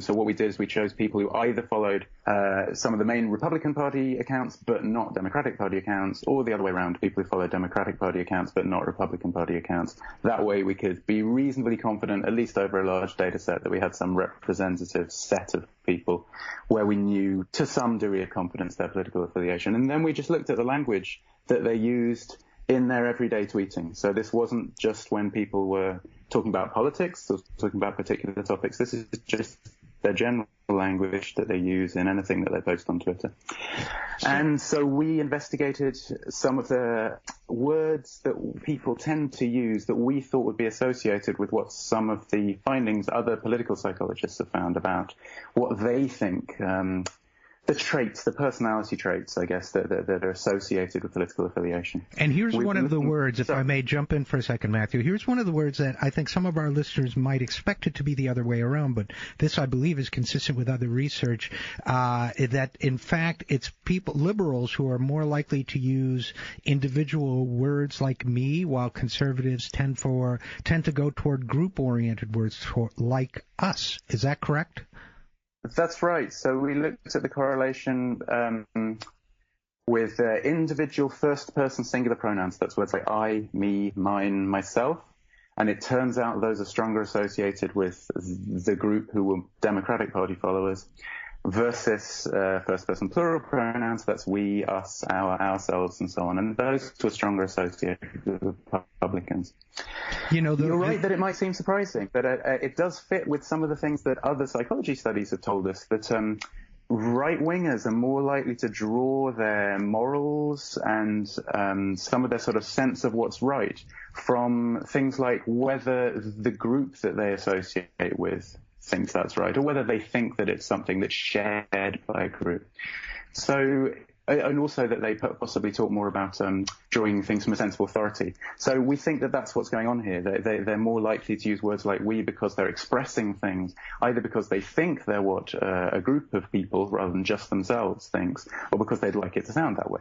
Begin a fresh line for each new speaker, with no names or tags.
So what we did is we chose people who either followed some of the main Republican Party accounts but not Democratic Party accounts, or the other way around, people who followed Democratic Party accounts but not Republican Party accounts. That way we could be reasonably confident, at least over a large data set, that we had some representative set of people where we knew to some degree of confidence their political affiliation. And then we just looked at the language that they used in their everyday tweeting. So this wasn't just when people were talking about politics or talking about particular topics. This is just their general language that they use in anything that they post on Twitter. And so we investigated some of the words that people tend to use that we thought would be associated with what some of the findings other political psychologists have found about what they think the traits, the personality traits, I guess, that are associated with political affiliation.
And here's one of the words, if I may jump in for a second, Matthew. Here's one of the words that I think some of our listeners might expect it to be the other way around, but this, I believe, is consistent with other research, that, in fact, it's people, liberals, who are more likely to use individual words like me, while conservatives tend to go toward group-oriented words like us. Is that correct?
That's right. So we looked at the correlation with individual first-person singular pronouns. That's words like I, me, mine, myself. And it turns out those are stronger associated with the group who were Democratic Party followers versus first-person plural pronouns. That's we, us, our, ourselves, and so on. And those were stronger associated with Republicans. You're right that it might seem surprising, but it does fit with some of the things that other psychology studies have told us, that right-wingers are more likely to draw their morals and some of their sort of sense of what's right from things like whether the group that they associate with thinks that's right, or whether they think that it's something that's shared by a group. So, and also that they possibly talk more about drawing things from a sense of authority. So we think that that's what's going on here. They're more likely to use words like we because they're expressing things, either because they think they're what a group of people rather than just themselves thinks, or because they'd like it to sound that way.